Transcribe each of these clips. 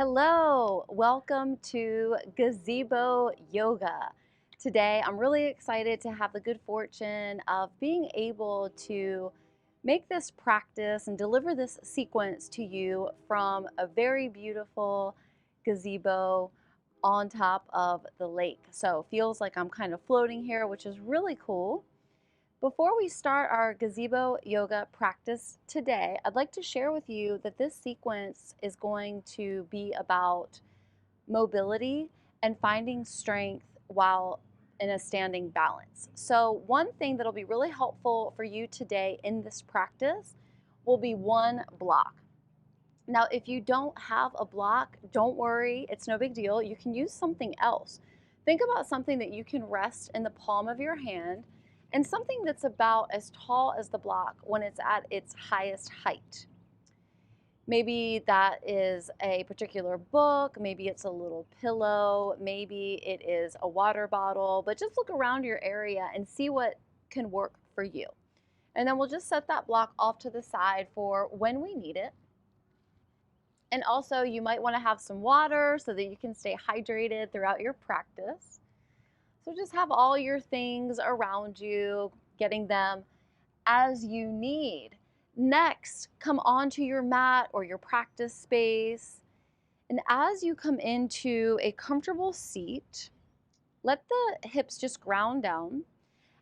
Hello, welcome to Gazebo Yoga. Today, I'm really excited to have the good fortune of being able to make this practice and deliver this sequence to you from a very beautiful gazebo on top of the lake. So, feels like I'm kind of floating here, which is really cool. Before we start our gazebo yoga practice today, I'd like to share with you that this sequence is going to be about mobility and finding strength while in a standing balance. So one thing that'll be really helpful for you today in this practice will be one block. Now, if you don't have a block, don't worry, it's no big deal. You can use something else. Think about something that you can rest in the palm of your hand and something that's about as tall as the block when it's at its highest height. Maybe that is a particular book, maybe it's a little pillow, maybe it is a water bottle, but just look around your area and see what can work for you. And then we'll just set that block off to the side for when we need it. And also you might want to have some water so that you can stay hydrated throughout your practice. So just have all your things around you, getting them as you need. Next, come onto your mat or your practice space. And as you come into a comfortable seat, let the hips just ground down.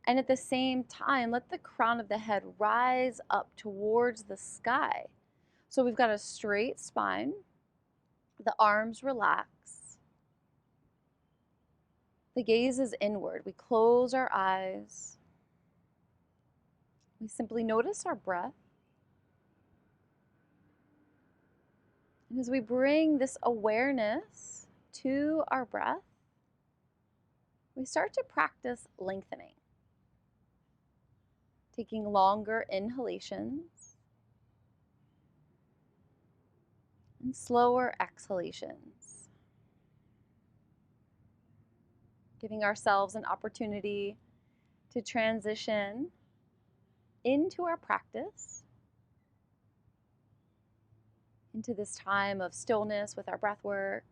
And at the same time, let the crown of the head rise up towards the sky. So we've got a straight spine, the arms relax. The gaze is inward. We close our eyes. We simply notice our breath. And as we bring this awareness to our breath, we start to practice lengthening, taking longer inhalations and slower exhalations, giving ourselves an opportunity to transition into our practice, into this time of stillness with our breath work,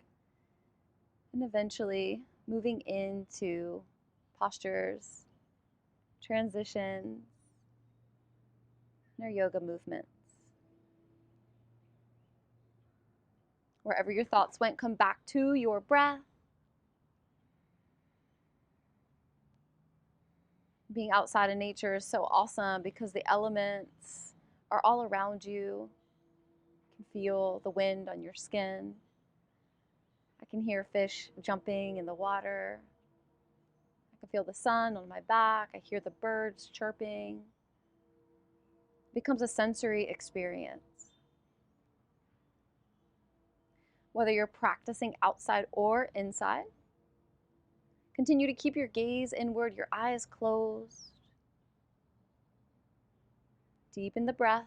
and eventually moving into postures, transitions, and our yoga movements. Wherever your thoughts went, come back to your breath. Being outside in nature is so awesome because the elements are all around you. You can feel the wind on your skin. I can hear fish jumping in the water. I can feel the sun on my back. I hear the birds chirping. It becomes a sensory experience. Whether you're practicing outside or inside, continue to keep your gaze inward, your eyes closed. Deepen the breath.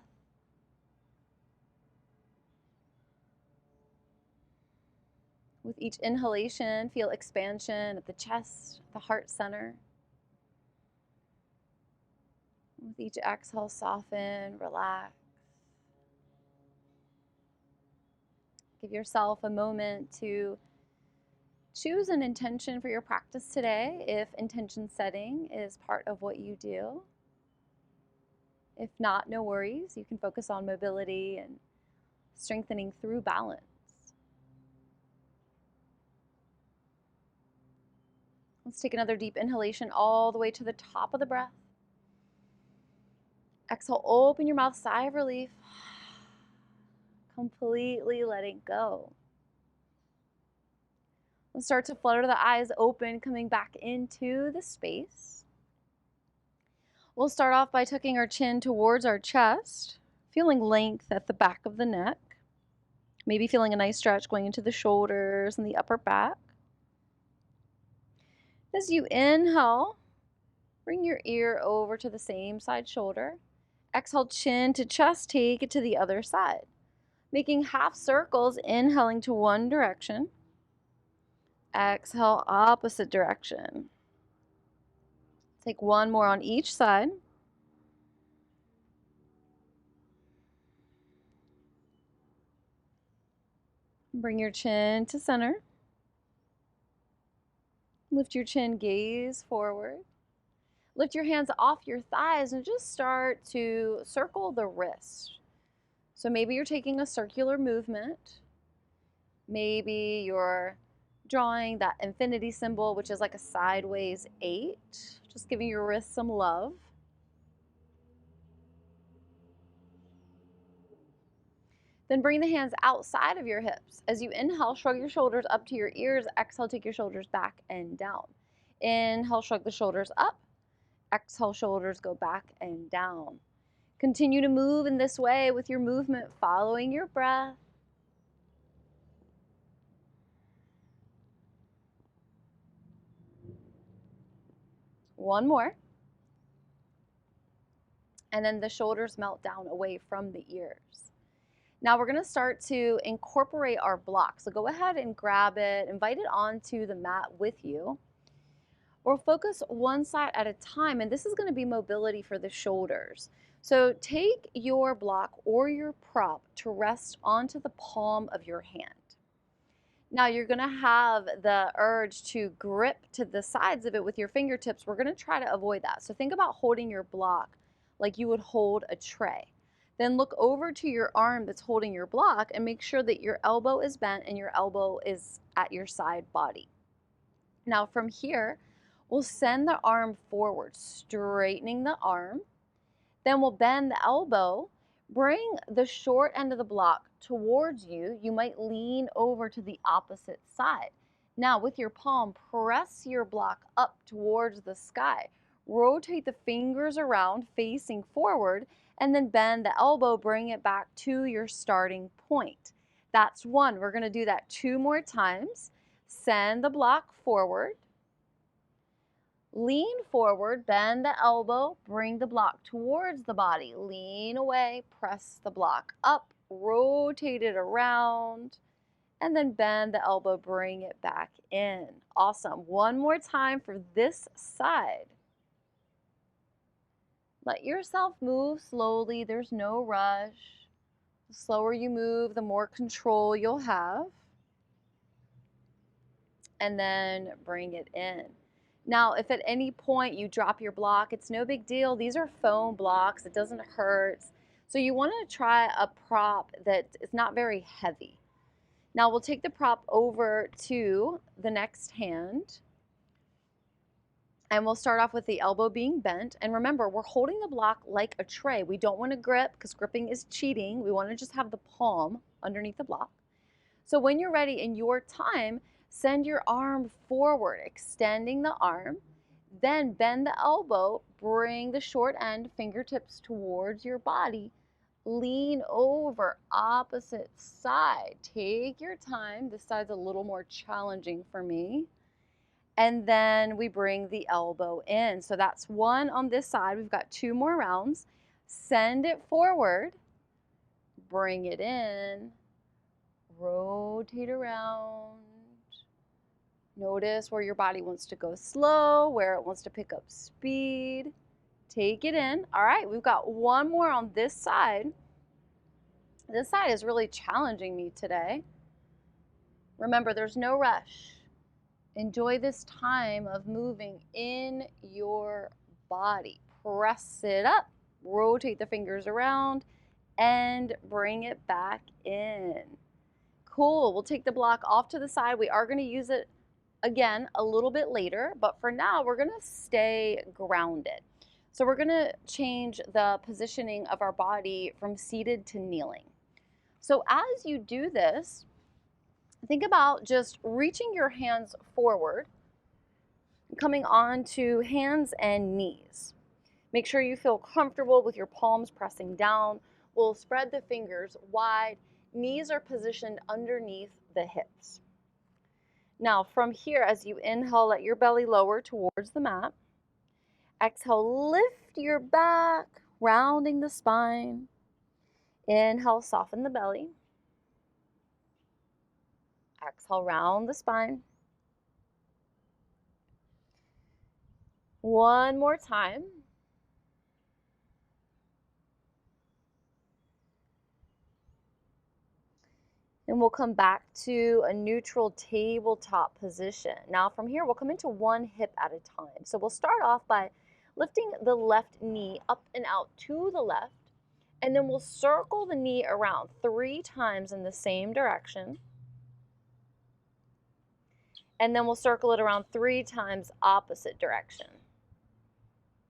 With each inhalation, feel expansion at the chest, the heart center. With each exhale, soften, relax. Give yourself a moment to choose an intention for your practice today, if intention setting is part of what you do. If not, no worries. You can focus on mobility and strengthening through balance. Let's take another deep inhalation all the way to the top of the breath. Exhale, open your mouth, sigh of relief. Completely letting go. We'll start to flutter the eyes open, coming back into the space. We'll start off by tucking our chin towards our chest, feeling length at the back of the neck. Maybe feeling a nice stretch going into the shoulders and the upper back. As you inhale, bring your ear over to the same side shoulder. Exhale, chin to chest, take it to the other side. Making half circles, inhaling to one direction. Exhale, opposite direction. Take one more on each side. Bring your chin to center. Lift your chin, gaze forward. Lift your hands off your thighs and just start to circle the wrist. So maybe you're taking a circular movement. Maybe you're drawing that infinity symbol, which is like a sideways 8. Just giving your wrists some love. Then bring the hands outside of your hips. As you inhale, shrug your shoulders up to your ears. Exhale, take your shoulders back and down. Inhale, shrug the shoulders up. Exhale, shoulders go back and down. Continue to move in this way with your movement, following your breath. One more. And then the shoulders melt down away from the ears. Now we're going to start to incorporate our block. So go ahead and grab it, invite it onto the mat with you. Or focus one side at a time, and this is going to be mobility for the shoulders. So take your block or your prop to rest onto the palm of your hand. Now you're going to have the urge to grip to the sides of it with your fingertips. We're going to try to avoid that. So think about holding your block like you would hold a tray. Then look over to your arm that's holding your block and make sure that your elbow is bent and your elbow is at your side body. Now from here, we'll send the arm forward, straightening the arm. Then we'll bend the elbow, bring the short end of the block towards you. You might lean over to the opposite side. Now with your palm, press your block up towards the sky. Rotate the fingers around, facing forward, and then bend the elbow, bring it back to your starting point. That's one. We're going to do that 2 more times. Send the block forward. Lean forward, bend the elbow, bring the block towards the body. Lean away, press the block up, rotate it around, and then bend the elbow, bring it back in. Awesome. One more time for this side. Let yourself move slowly. There's no rush. The slower you move, the more control you'll have. And then bring it in. Now, if at any point you drop your block, it's no big deal. These are foam blocks. It doesn't hurt. So you want to try a prop that is not very heavy. Now we'll take the prop over to the next hand. And we'll start off with the elbow being bent. And remember, we're holding the block like a tray. We don't want to grip because gripping is cheating. We want to just have the palm underneath the block. So when you're ready in your time, send your arm forward, extending the arm. Then bend the elbow, bring the short end, fingertips towards your body. Lean over, opposite side. Take your time. This side's a little more challenging for me. And then we bring the elbow in. So that's one on this side. We've got 2 more rounds. Send it forward. Bring it in. Rotate around. Notice where your body wants to go slow, where it wants to pick up speed. Take it in. All right, we've got 1 more on this side. This side is really challenging me today. Remember, there's no rush. Enjoy this time of moving in your body. Press it up, rotate the fingers around, and bring it back in. Cool, we'll take the block off to the side. We are going to use it again a little bit later, but for now we're going to stay grounded. So we're going to change the positioning of our body from seated to kneeling. So as you do this, think about just reaching your hands forward, coming onto hands and knees. Make sure you feel comfortable with your palms pressing down. We'll spread the fingers wide. Knees are positioned underneath the hips. Now from here, as you inhale, let your belly lower towards the mat. Exhale, lift your back, rounding the spine. Inhale, soften the belly. Exhale, round the spine. One more time. And we'll come back to a neutral tabletop position. Now from here, we'll come into one hip at a time. So we'll start off by lifting the left knee up and out to the left, and then we'll circle the knee around 3 times in the same direction. And then we'll circle it around 3 times opposite direction.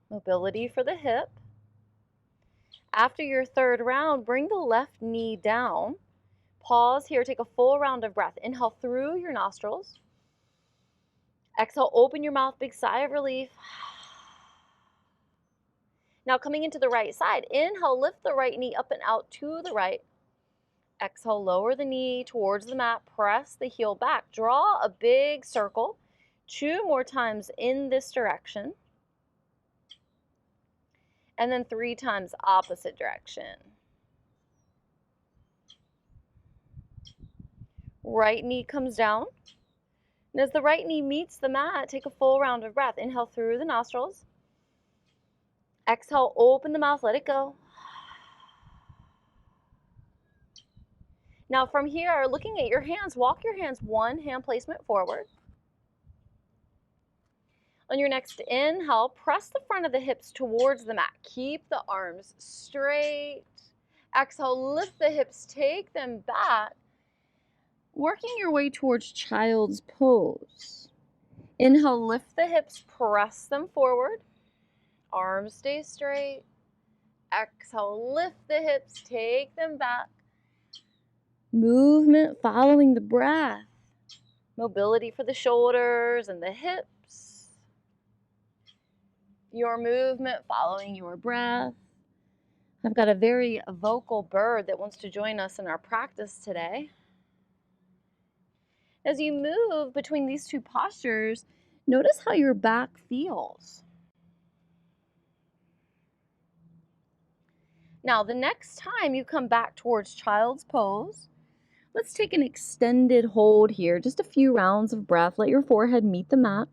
Mobility for the hip. After your third round, bring the left knee down. Pause here, take a full round of breath. Inhale through your nostrils. Exhale, open your mouth, big sigh of relief. Now coming into the right side, inhale, lift the right knee up and out to the right. Exhale, lower the knee towards the mat, press the heel back. Draw a big circle 2 more times in this direction. And then 3 times opposite direction. Right knee comes down. And as the right knee meets the mat, take a full round of breath. Inhale through the nostrils. Exhale, open the mouth, let it go. Now from here, looking at your hands, walk your hands 1 hand placement forward. On your next inhale, press the front of the hips towards the mat. Keep the arms straight. Exhale, lift the hips, take them back. Working your way towards child's pose. Inhale, lift the hips, press them forward. Arms stay straight. Exhale, lift the hips, take them back. Movement following the breath. Mobility for the shoulders and the hips. Your movement following your breath. I've got a very vocal bird that wants to join us in our practice today. As you move between these 2 postures, notice how your back feels. Now, the next time you come back towards child's pose, let's take an extended hold here, just a few rounds of breath. Let your forehead meet the mat.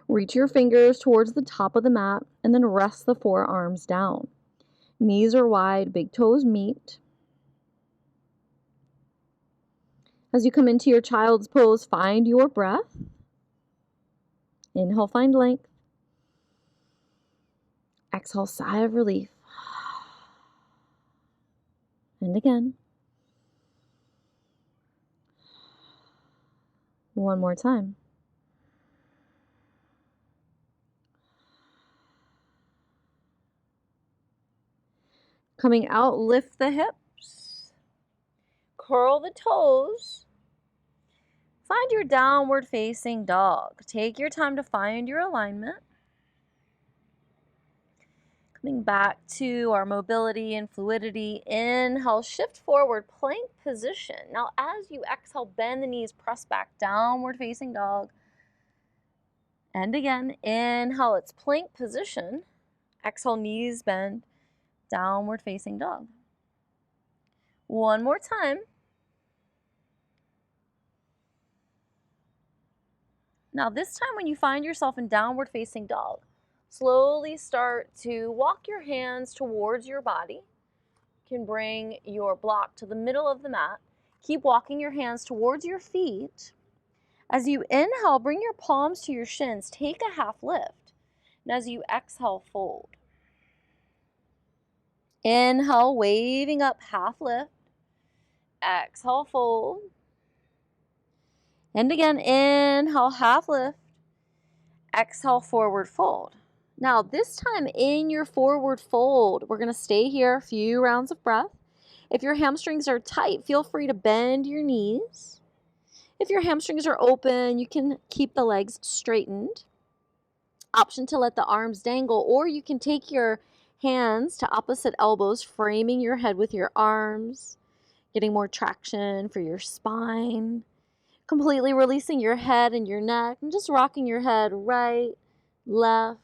Reach your fingers towards the top of the mat, and then rest the forearms down. Knees are wide, big toes meet. As you come into your child's pose, find your breath. Inhale, find length. Exhale, sigh of relief. And again. One more time. Coming out, lift the hips. Curl the toes. Find your downward facing dog. Take your time to find your alignment. Coming back to our mobility and fluidity. Inhale, shift forward, plank position. Now as you exhale, bend the knees, press back, downward facing dog. And again, inhale, it's plank position. Exhale, knees bend, downward facing dog. One more time. Now this time when you find yourself in downward facing dog, slowly start to walk your hands towards your body. You can bring your block to the middle of the mat. Keep walking your hands towards your feet. As you inhale, bring your palms to your shins. Take a half lift. And as you exhale, fold. Inhale, waving up, half lift. Exhale, fold. And again, inhale, half lift. Exhale, forward fold. Now this time in your forward fold, we're going to stay here a few rounds of breath. If your hamstrings are tight, feel free to bend your knees. If your hamstrings are open, you can keep the legs straightened. Option to let the arms dangle, or you can take your hands to opposite elbows, framing your head with your arms, getting more traction for your spine. Completely releasing your head and your neck, and just rocking your head right, left,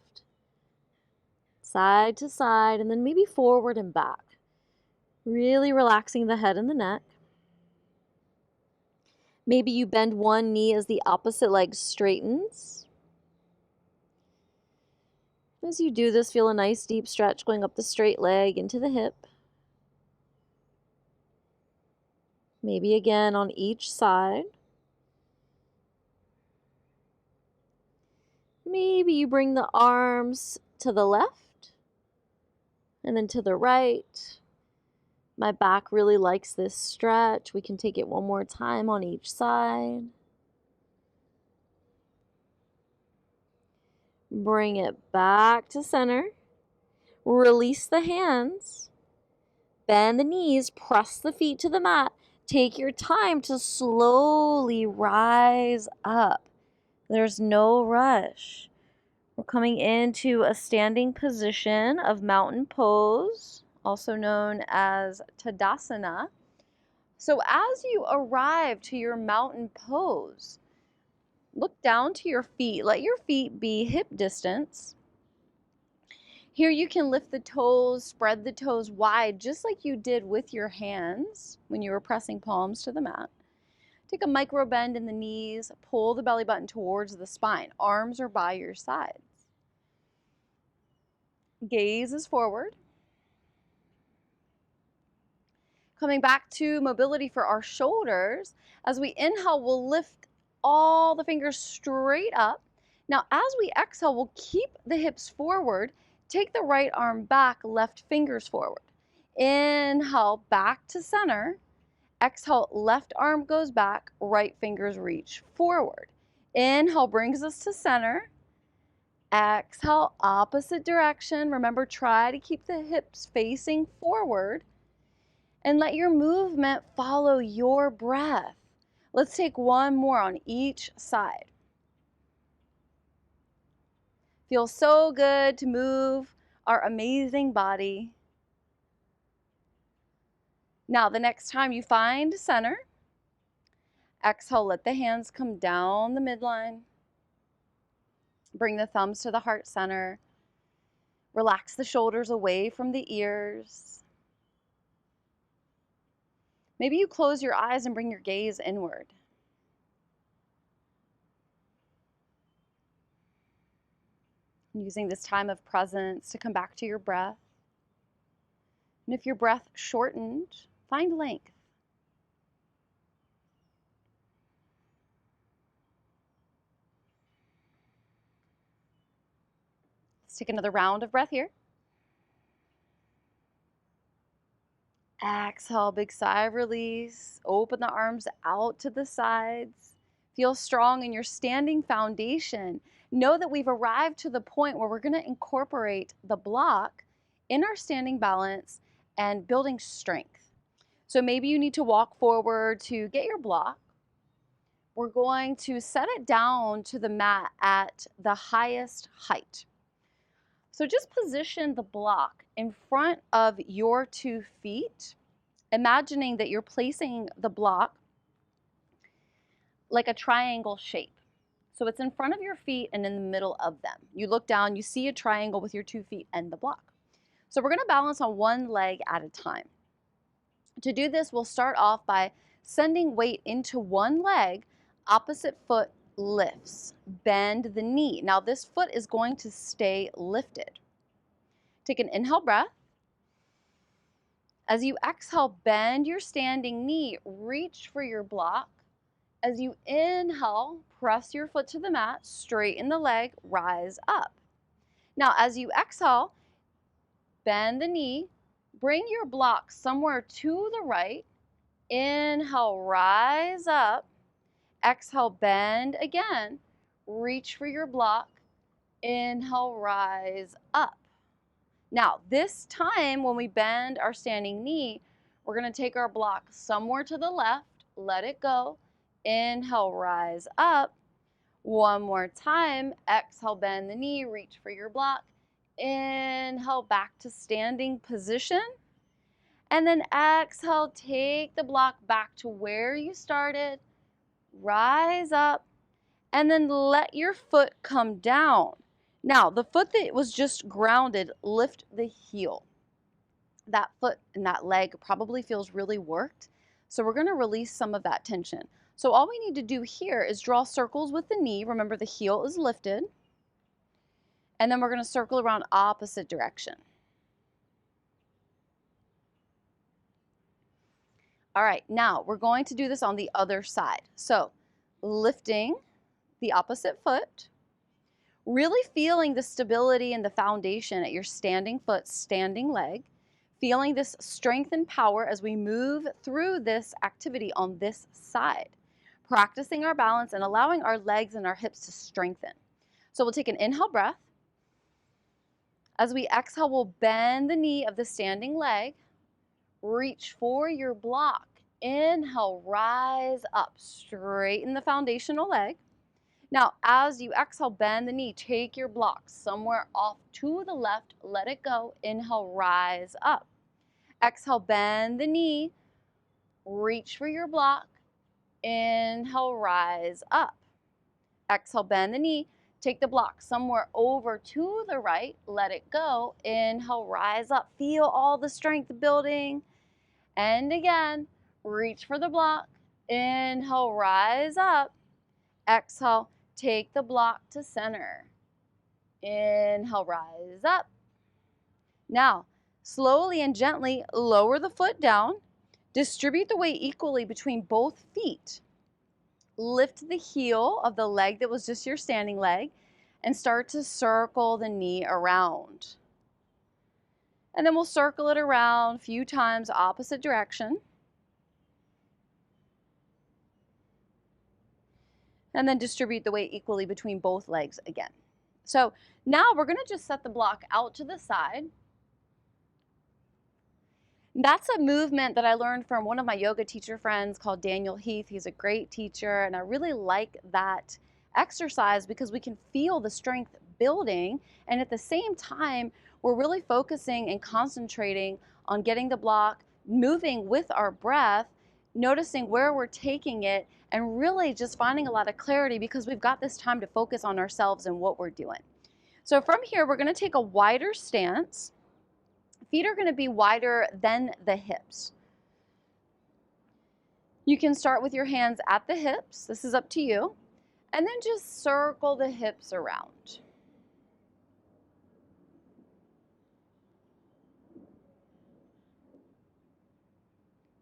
side to side, and then maybe forward and back. Really relaxing the head and the neck. Maybe you bend one knee as the opposite leg straightens. As you do this, feel a nice deep stretch going up the straight leg into the hip. Maybe again on each side. Maybe you bring the arms to the left and then to the right. My back really likes this stretch. We can take it one more time on each side. Bring it back to center. Release the hands. Bend the knees. Press the feet to the mat. Take your time to slowly rise up. There's no rush. We're coming into a standing position of mountain pose, also known as Tadasana. So as you arrive to your mountain pose, look down to your feet. Let your feet be hip distance. Here you can lift the toes, spread the toes wide, just like you did with your hands when you were pressing palms to the mat. Take a micro bend in the knees, pull the belly button towards the spine. Arms are by your sides. Gaze is forward. Coming back to mobility for our shoulders. As we inhale, we'll lift all the fingers straight up. Now, as we exhale, we'll keep the hips forward. Take the right arm back, left fingers forward. Inhale, back to center. Exhale, left arm goes back, right fingers reach forward. Inhale brings us to center. Exhale, opposite direction. Remember, try to keep the hips facing forward and let your movement follow your breath. Let's take one more on each side. Feels so good to move our amazing body. Now, the next time you find center, exhale, let the hands come down the midline. Bring the thumbs to the heart center. Relax the shoulders away from the ears. Maybe you close your eyes and bring your gaze inward. Using this time of presence to come back to your breath. And if your breath shortened, find length. Let's take another round of breath here. Exhale, big sigh of release. Open the arms out to the sides. Feel strong in your standing foundation. Know that we've arrived to the point where we're going to incorporate the block in our standing balance and building strength. So maybe you need to walk forward to get your block. We're going to set it down to the mat at the highest height. So just position the block in front of your 2 feet, imagining that you're placing the block like a triangle shape. So it's in front of your feet and in the middle of them. You look down, you see a triangle with your 2 feet and the block. So we're going to balance on one leg at a time. To do this, we'll start off by sending weight into one leg, opposite foot lifts. Bend the knee. Now this foot is going to stay lifted. Take an inhale breath. As you exhale, bend your standing knee, reach for your block. As you inhale, press your foot to the mat, straighten the leg, rise up. Now, as you exhale, bend the knee, bring your block somewhere to the right. Inhale, rise up. Exhale, bend again. Reach for your block. Inhale, rise up. Now, this time when we bend our standing knee, we're going to take our block somewhere to the left, let it go. Inhale, rise up. One more time. Exhale, bend the knee, reach for your block. Inhale, back to standing position. And then exhale, take the block back to where you started. Rise up. And then let your foot come down. Now, the foot that was just grounded, lift the heel. That foot and that leg probably feels really worked. So we're going to release some of that tension. So all we need to do here is draw circles with the knee. Remember, the heel is lifted. And then we're going to circle around opposite direction. All right, now we're going to do this on the other side. So lifting the opposite foot, really feeling the stability and the foundation at your standing foot, standing leg, feeling this strength and power as we move through this activity on this side, practicing our balance and allowing our legs and our hips to strengthen. So we'll take an inhale breath. As we exhale, we'll bend the knee of the standing leg, reach for your block. Inhale, rise up, straighten the foundational leg. Now, as you exhale, bend the knee, take your block somewhere off to the left, let it go. Inhale, rise up. Exhale, bend the knee, reach for your block. Inhale, rise up. Exhale, bend the knee, take the block somewhere over to the right, let it go. Inhale, rise up. Feel all the strength building. And again, reach for the block. Inhale, rise up. Exhale, take the block to center. Inhale, rise up. Now, slowly and gently lower the foot down. Distribute the weight equally between both feet. Lift the heel of the leg that was just your standing leg and start to circle the knee around. And then we'll circle it around a few times, opposite direction. And then distribute the weight equally between both legs again. So now we're going to just set the block out to the side. That's a movement that I learned from one of my yoga teacher friends called Daniel Heath. He's a great teacher, and I really like that exercise because we can feel the strength building, and at the same time, we're really focusing and concentrating on getting the block moving with our breath, noticing where we're taking it, and really just finding a lot of clarity because we've got this time to focus on ourselves and what we're doing. So from here, we're going to take a wider stance. Feet are going to be wider than the hips. You can start with your hands at the hips. This is up to you. And then just circle the hips around.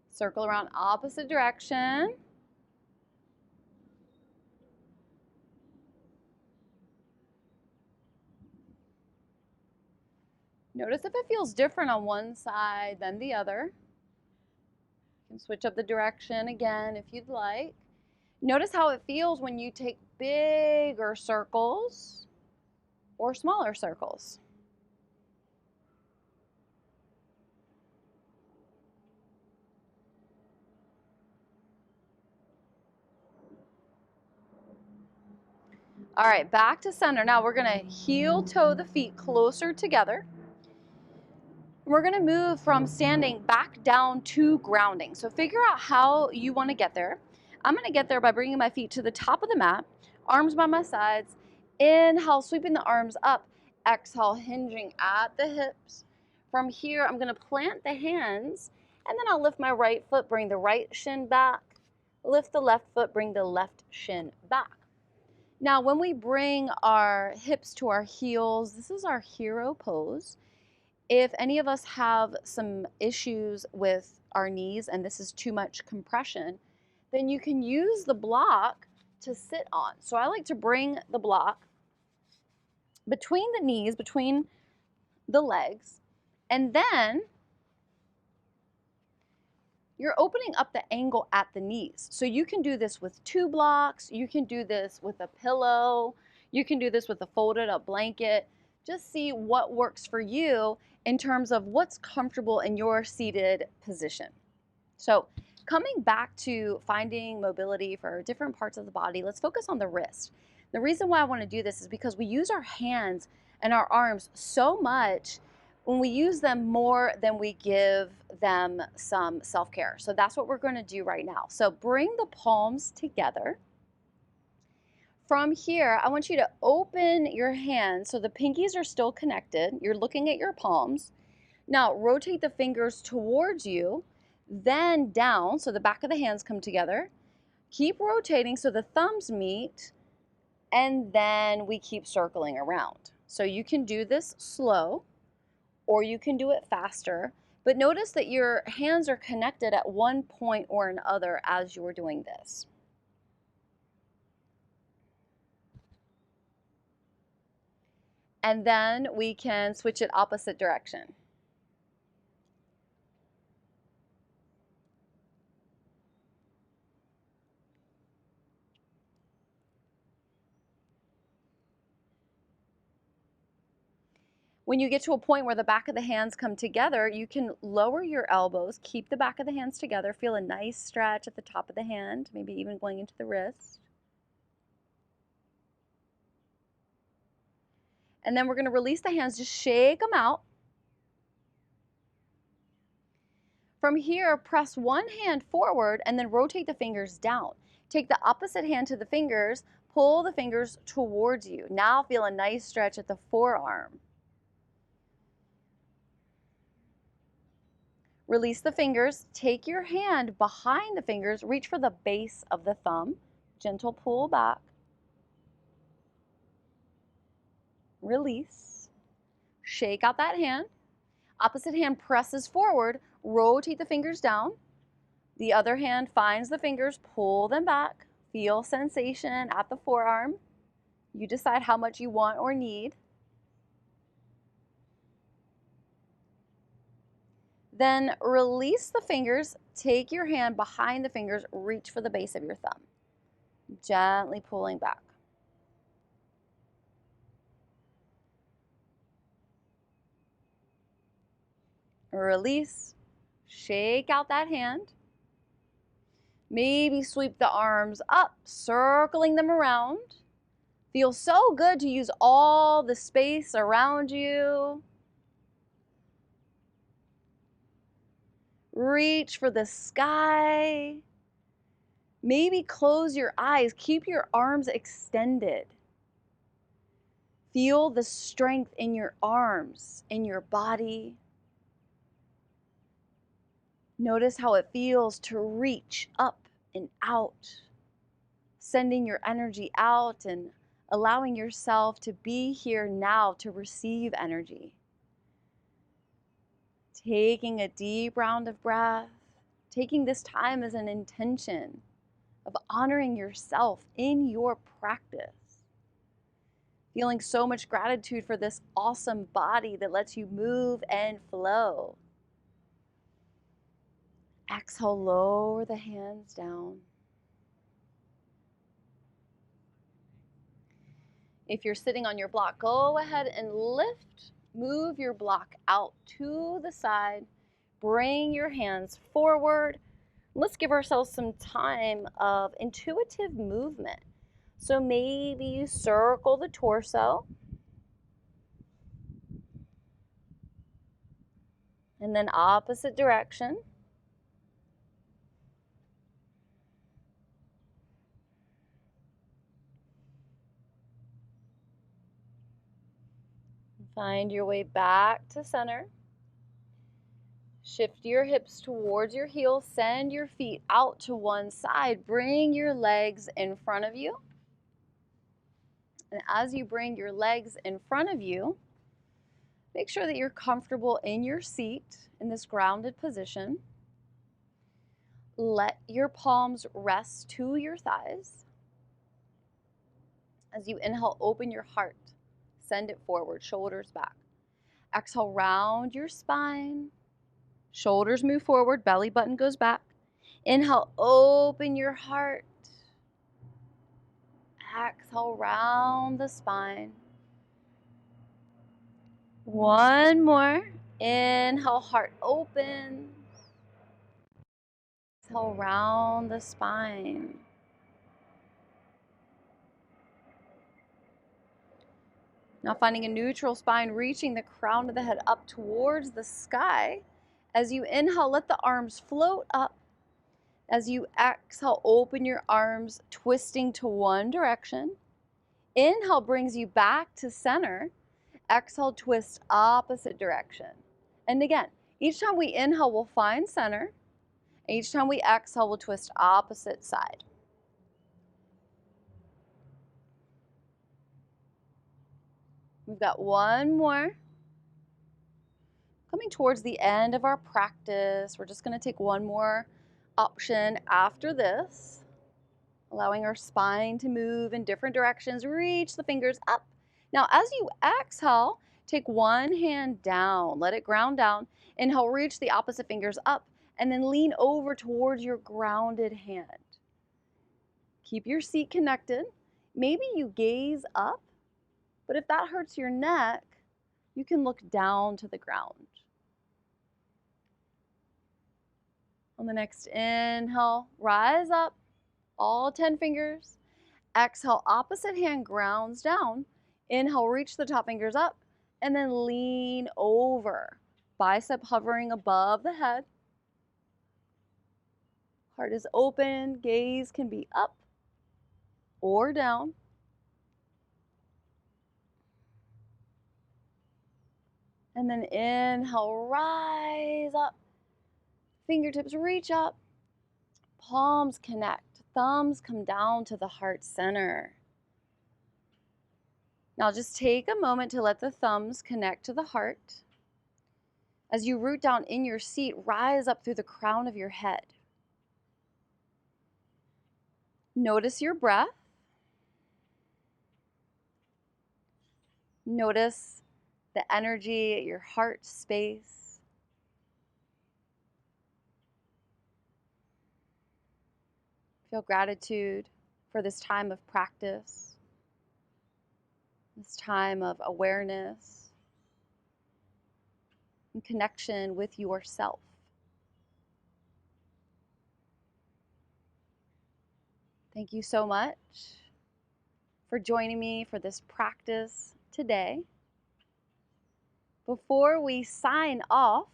Circle around opposite direction. Notice if it feels different on one side than the other. You can switch up the direction again if you'd like. Notice how it feels when you take bigger circles or smaller circles. All right, back to center. Now we're going to heel toe the feet closer together. We're going to move from standing back down to grounding. So figure out how you want to get there. I'm going to get there by bringing my feet to the top of the mat, arms by my sides. Inhale, sweeping the arms up. Exhale, hinging at the hips. From here, I'm going to plant the hands, and then I'll lift my right foot, bring the right shin back. Lift the left foot, bring the left shin back. Now, when we bring our hips to our heels, this is our hero pose. If any of us have some issues with our knees and this is too much compression, then you can use the block to sit on. So I like to bring the block between the knees, between the legs, and then you're opening up the angle at the knees. So you can do this with 2 blocks, you can do this with a pillow, you can do this with a folded up blanket. Just see what works for you in terms of what's comfortable in your seated position. So coming back to finding mobility for different parts of the body, let's focus on the wrist. The reason why I want to do this is because we use our hands and our arms so much when we use them more than we give them some self-care. So that's what we're going to do right now. So bring the palms together. From here, I want you to open your hands so the pinkies are still connected. You're looking at your palms. Now rotate the fingers towards you, then down so the back of the hands come together. Keep rotating so the thumbs meet, and then we keep circling around. So you can do this slow or you can do it faster. But notice that your hands are connected at one point or another as you're doing this. And then we can switch it opposite direction. When you get to a point where the back of the hands come together, you can lower your elbows, keep the back of the hands together, feel a nice stretch at the top of the hand, maybe even going into the wrist. And then we're going to release the hands, just shake them out. From here, press one hand forward and then rotate the fingers down. Take the opposite hand to the fingers, pull the fingers towards you. Now feel a nice stretch at the forearm. Release the fingers, take your hand behind the fingers, reach for the base of the thumb, gentle pull back, release, shake out that hand, opposite hand presses forward, rotate the fingers down, the other hand finds the fingers, pull them back, feel sensation at the forearm, you decide how much you want or need. Then release the fingers, take your hand behind the fingers, reach for the base of your thumb, gently pulling back. Release, shake out that hand. Maybe sweep the arms up, circling them around. Feels so good to use all the space around you. Reach for the sky. Maybe close your eyes, keep your arms extended. Feel the strength in your arms, in your body. Notice how it feels to reach up and out, sending your energy out and allowing yourself to be here now to receive energy. Taking a deep round of breath, taking this time as an intention of honoring yourself in your practice. Feeling so much gratitude for this awesome body that lets you move and flow. Exhale, lower the hands down. If you're sitting on your block, go ahead and lift, move your block out to the side, bring your hands forward. Let's give ourselves some time of intuitive movement. So maybe you circle the torso, and then opposite direction. Find your way back to center. Shift your hips towards your heels. Send your feet out to one side. Bring your legs in front of you. And as you bring your legs in front of you, make sure that you're comfortable in your seat in this grounded position. Let your palms rest to your thighs. As you inhale, open your heart. Send it forward, shoulders back. Exhale, round your spine. Shoulders move forward, belly button goes back. Inhale, open your heart. Exhale, round the spine. One more. Inhale, heart opens. Exhale, round the spine. Now finding a neutral spine, reaching the crown of the head up towards the sky. As you inhale, let the arms float up. As you exhale, open your arms, twisting to one direction. Inhale brings you back to center. Exhale, twist opposite direction. And again, each time we inhale, we'll find center. Each time we exhale, we'll twist opposite side. We've got one more. Coming coming towards the end of our practice. We're just going to take one more option after this, allowing our spine to move in different directions. Reach the fingers up. Now, as you exhale, take one hand down, let it ground down. Inhale, reach the opposite fingers up, and then lean over towards your grounded hand. Keep your seat connected. Maybe you gaze up, but if that hurts your neck, you can look down to the ground. On the next inhale, rise up, all 10 fingers. Exhale, opposite hand grounds down. Inhale, reach the top fingers up, and then lean over. Bicep hovering above the head. Heart is open, gaze can be up or down. And then inhale, rise up. Fingertips reach up. Palms connect. Thumbs come down to the heart center. Now just take a moment to let the thumbs connect to the heart. As you root down in your seat, rise up through the crown of your head. Notice your breath. Notice the energy at your heart space. Feel gratitude for this time of practice, this time of awareness and connection with yourself. Thank you so much for joining me for this practice today. Before we sign off,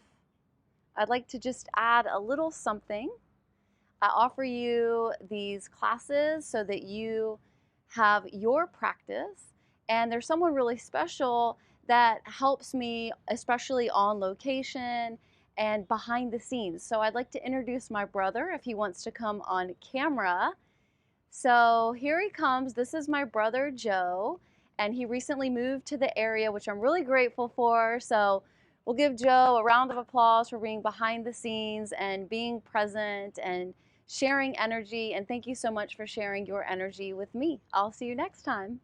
I'd like to just add a little something. I offer you these classes so that you have your practice, and there's someone really special that helps me, especially on location and behind the scenes. So I'd like to introduce my brother if he wants to come on camera. So here he comes. This is my brother Joe, and he recently moved to the area, which I'm really grateful for. So we'll give Joe a round of applause for being behind the scenes and being present and sharing energy. And thank you so much for sharing your energy with me. I'll see you next time.